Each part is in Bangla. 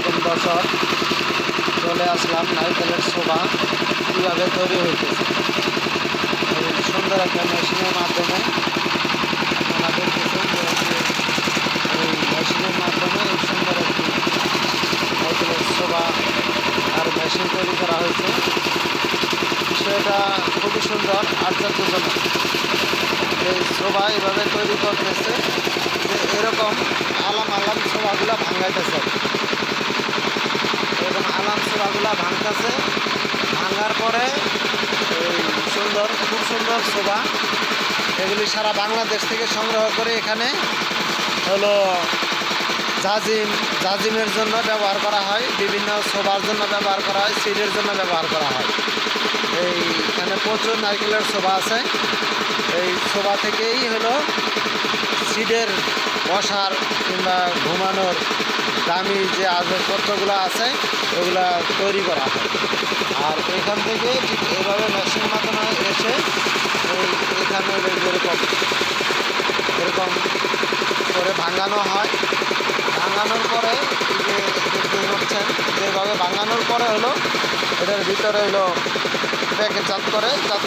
আসসালামাইকুম দর্শক, চলে আসলাম নারকেলের শোভা কীভাবে তৈরি হইতেছে। এই সুন্দর একটা মেশিনের মাধ্যমে আপনারা দেখতেছেন যে এই মেশিনের মাধ্যমে এই সুন্দর একটি নারকেলের শোভা আর মেশিন তৈরি করা হয়েছে। বিষয়টা খুবই সুন্দর, আশ্চর্যজনক। এই শোভা এভাবে তৈরি করতেছে যে এরকম আলাম শোভাগুলা ভাঙাইতেছে, এরকম আলাম শোভাগুলা ভাঙতেছে। ভাঙার পরে এই খুব সুন্দর শোভা এগুলি সারা বাংলাদেশ থেকে সংগ্রহ করে এখানে হলো জাজিমের জন্য ব্যবহার করা হয়, বিভিন্ন শোভার জন্য ব্যবহার করা হয়, সিডের জন্য ব্যবহার করা হয়। এইখানে প্রচুর নারকেলের শোভা আছে। এই শোভা থেকেই হলো সিডের বসার কিংবা ঘুমানোর দামি যে আসবাবপত্রগুলো আছে ওগুলা তৈরি করা হয়। আর এখান থেকে ঠিক এইভাবে মেশিনের মাধ্যমে এসে এখানে এরকম করে ভাঙানো হয়। ভাঙানোর পরে যে দেখতে পাচ্ছেন যেভাবে ভাঙানোর পরে হলো এটার ভিতরে হলো প্যাকেটজাত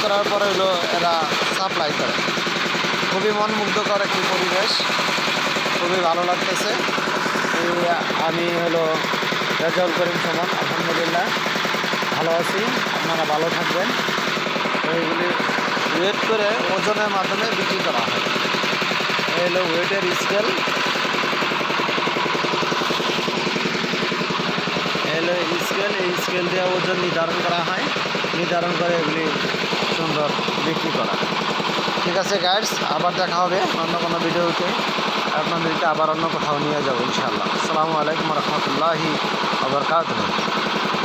করার পরে হলো এরা সাপ্লাই করে। খুবই মনমুগ্ধকর একটি পরিবেশ, খুবই ভালো লাগতেছে। আমি হলো রেজাউল করিম সুমন, আলহামদুলিল্লাহ ভালো আছি। আপনারা ভালো থাকবেন। এইগুলি ওয়েট করে ওজনের মাধ্যমে বিক্রি করা হয়। এই হলো ওয়েটের স্কেল, এই স্কেল দিয়ে ওজন নির্ধারণ করা হয়, নির্ধারণ করে এগুলি সুন্দর বিক্রি করা। ঠিক আছে গাইডস, আবার দেখা হবে অন্য কোনো ভিডিওতে। আপনাদেরকে আবার অন্য কোথাও নিয়ে যাবো ইনশাআল্লাহ। আসসালামু আলাইকুম রহমতুল্লাহি ওয়া বারাকাতুহু।